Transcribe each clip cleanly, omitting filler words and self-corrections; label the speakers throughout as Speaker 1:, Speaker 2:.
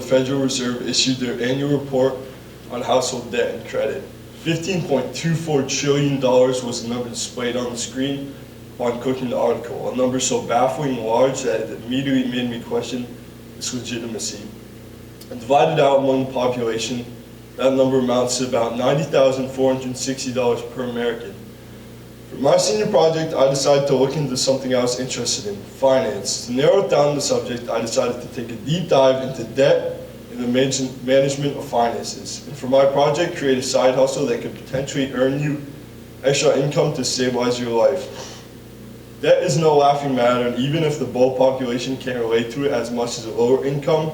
Speaker 1: Federal Reserve issued their annual report on household debt and credit. $15.24 trillion was the number displayed on the screen upon clicking the article, a number so baffling and large that it immediately made me question its legitimacy. And divided out among the population, that number amounts to about $90,460 per American. For my senior project, I decided to look into something I was interested in, finance. To narrow down the subject, I decided to take a deep dive into debt and the management of finances. And for my project, create a side hustle that could potentially earn you extra income to stabilize your life. Debt is no laughing matter, and even if the bulk population can't relate to it as much as a lower income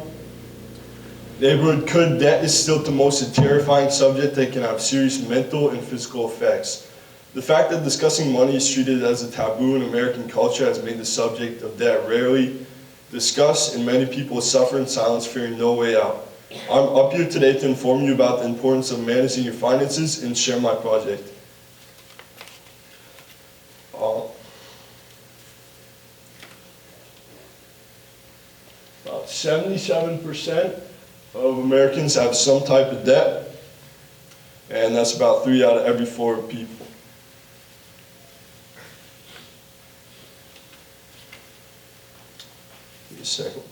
Speaker 1: neighborhood could, debt is still the most terrifying subject that can have serious mental and physical effects. The fact that discussing money is treated as a taboo in American culture has made the subject of debt rarely discussed, and many people suffer in silence, fearing no way out. I'm up here today to inform you about the importance of managing your finances and share my project. About 77% of Americans have some type of debt, and that's about 3 out of every 4 people. Give me a second.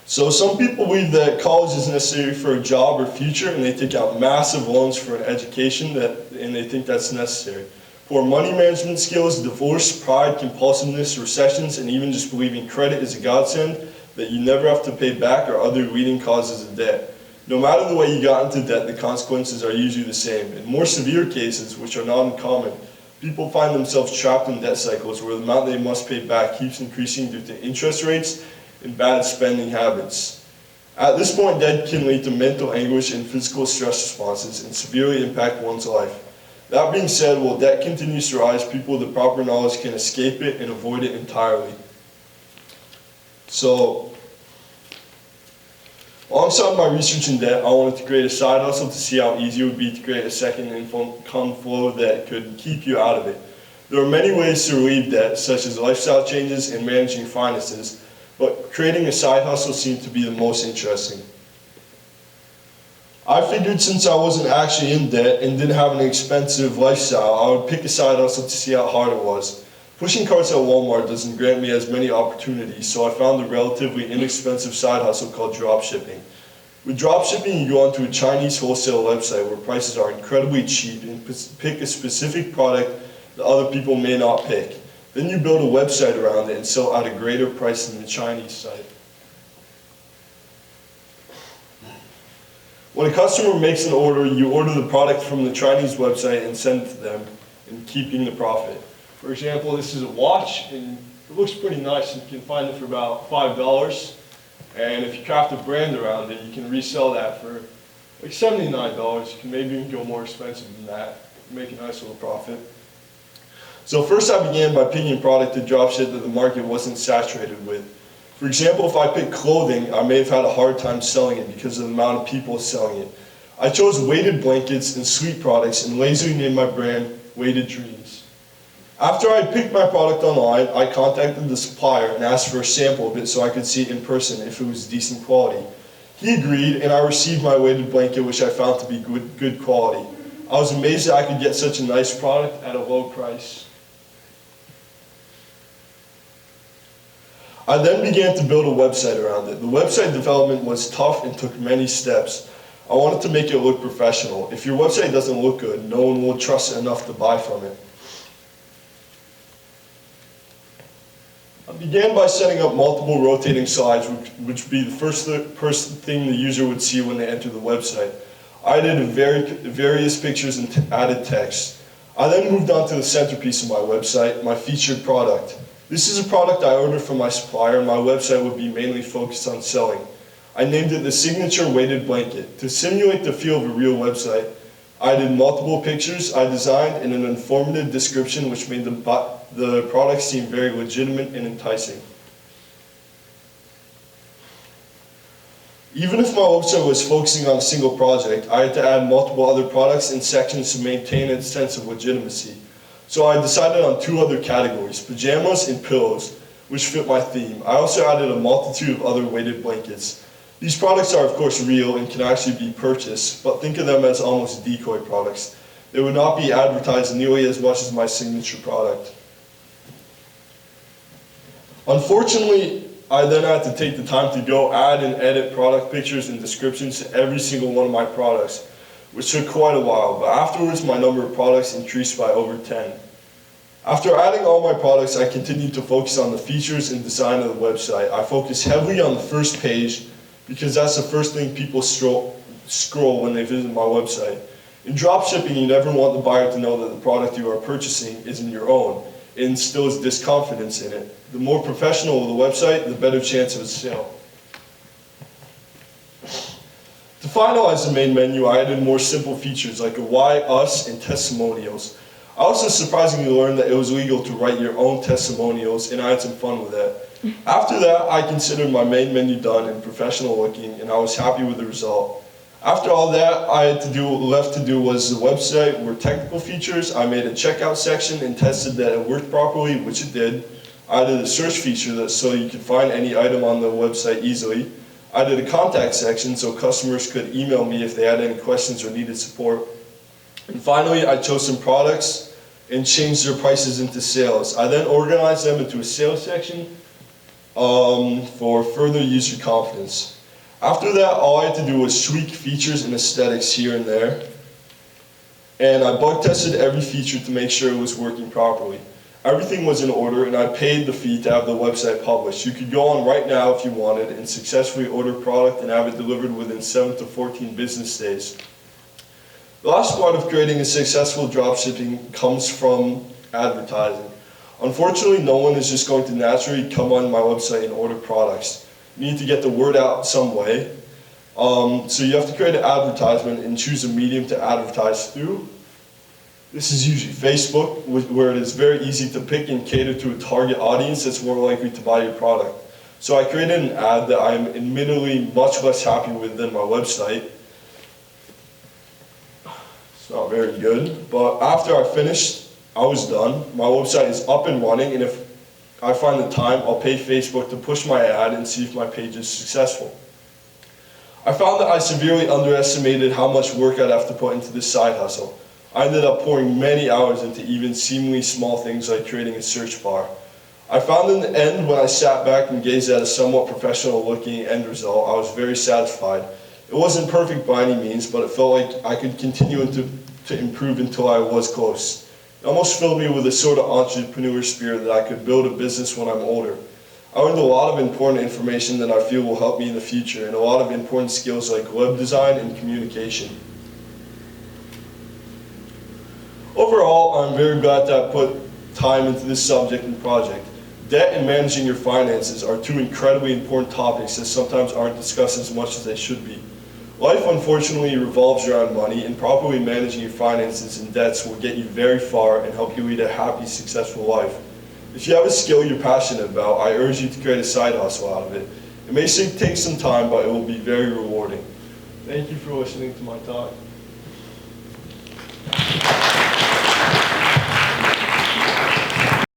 Speaker 1: So some people believe that college is necessary for a job or future, and they take out massive loans for an education, and they think that's necessary. Poor money management skills, divorce, pride, compulsiveness, recessions, and even just believing credit is a godsend that you never have to pay back are other leading causes of debt. No matter the way you got into debt, the consequences are usually the same. In more severe cases, which are not uncommon, people find themselves trapped in debt cycles where the amount they must pay back keeps increasing due to interest rates and bad spending habits. At this point, debt can lead to mental anguish and physical stress responses and severely impact one's life. That being said, while debt continues to rise, people with the proper knowledge can escape it and avoid it entirely. So, alongside my research in debt, I wanted to create a side hustle to see how easy it would be to create a second income flow that could keep you out of it. There are many ways to relieve debt, such as lifestyle changes and managing finances, but creating a side hustle seemed to be the most interesting. I figured since I wasn't actually in debt and didn't have an expensive lifestyle, I would pick a side hustle to see how hard it was. Pushing carts at Walmart doesn't grant me as many opportunities, so I found a relatively inexpensive side hustle called dropshipping. With dropshipping, you go onto a Chinese wholesale website where prices are incredibly cheap and pick a specific product that other people may not pick. Then you build a website around it and sell at a greater price than the Chinese site. When a customer makes an order, you order the product from the Chinese website and send it to them, and keeping the profit. For example, this is a watch, and it looks pretty nice. You can find it for about $5, and if you craft a brand around it, you can resell that for like $79. You can maybe even go more expensive than that, make a nice little profit. So first I began by picking a product to dropship that the market wasn't saturated with. For example, if I picked clothing, I may have had a hard time selling it because of the amount of people selling it. I chose weighted blankets and sleep products and lazily named my brand Weighted Dreams. After I picked my product online, I contacted the supplier and asked for a sample of it so I could see it in person if it was decent quality. He agreed, and I received my weighted blanket, which I found to be good quality. I was amazed that I could get such a nice product at a low price. I then began to build a website around it. The website development was tough and took many steps. I wanted to make it look professional. If your website doesn't look good, no one will trust it enough to buy from it. I began by setting up multiple rotating slides, which would be the first thing the user would see when they enter the website. I added various pictures and added text. I then moved on to the centerpiece of my website, my featured product. This is a product I ordered from my supplier, and my website would be mainly focused on selling. I named it the Signature Weighted Blanket. To simulate the feel of a real website, I did multiple pictures I designed and an informative description which made the product seem very legitimate and enticing. Even if my website was focusing on a single project, I had to add multiple other products and sections to maintain a sense of legitimacy. So I decided on 2 other categories, pajamas and pillows, which fit my theme. I also added a multitude of other weighted blankets. These products are of course real and can actually be purchased, but think of them as almost decoy products. They would not be advertised nearly as much as my signature product. Unfortunately, I then had to take the time to go add and edit product pictures and descriptions to every single one of my products, which took quite a while, but afterwards my number of products increased by over 10. After adding all my products, I continued to focus on the features and design of the website. I focused heavily on the first page because that's the first thing people scroll when they visit my website. In dropshipping, you never want the buyer to know that the product you are purchasing isn't your own. It instills disconfidence in it. The more professional the website, the better chance of a sale. To finalize the main menu, I added more simple features like a why, us, and testimonials. I also surprisingly learned that it was legal to write your own testimonials, and I had some fun with that. After that, I considered my main menu done and professional looking, and I was happy with the result. After all that left to do was the website were technical features. I made a checkout section and tested that it worked properly, which it did. I added a search feature so you could find any item on the website easily. I did a contact section so customers could email me if they had any questions or needed support. And finally, I chose some products and changed their prices into sales. I then organized them into a sales section for further user confidence. After that, all I had to do was tweak features and aesthetics here and there. And I bug tested every feature to make sure it was working properly. Everything was in order, and I paid the fee to have the website published. You could go on right now if you wanted and successfully order product and have it delivered within 7 to 14 business days. The last part of creating a successful dropshipping comes from advertising. Unfortunately, no one is just going to naturally come on my website and order products. You need to get the word out some way. So you have to create an advertisement and choose a medium to advertise through. This is usually Facebook, where it is very easy to pick and cater to a target audience that's more likely to buy your product. So I created an ad that I'm admittedly much less happy with than my website. It's not very good, but after I finished, I was done. My website is up and running, and if I find the time, I'll pay Facebook to push my ad and see if my page is successful. I found that I severely underestimated how much work I'd have to put into this side hustle. I ended up pouring many hours into even seemingly small things like creating a search bar. I found in the end, when I sat back and gazed at a somewhat professional looking end result, I was very satisfied. It wasn't perfect by any means, but it felt like I could continue to improve until I was close. It almost filled me with a sort of entrepreneur spirit that I could build a business when I'm older. I learned a lot of important information that I feel will help me in the future, and a lot of important skills like web design and communication. Overall, I'm very glad that I put time into this subject and project. Debt and managing your finances are 2 incredibly important topics that sometimes aren't discussed as much as they should be. Life unfortunately revolves around money, and properly managing your finances and debts will get you very far and help you lead a happy, successful life. If you have a skill you're passionate about, I urge you to create a side hustle out of it. It may take some time, but it will be very rewarding. Thank you for listening to my talk.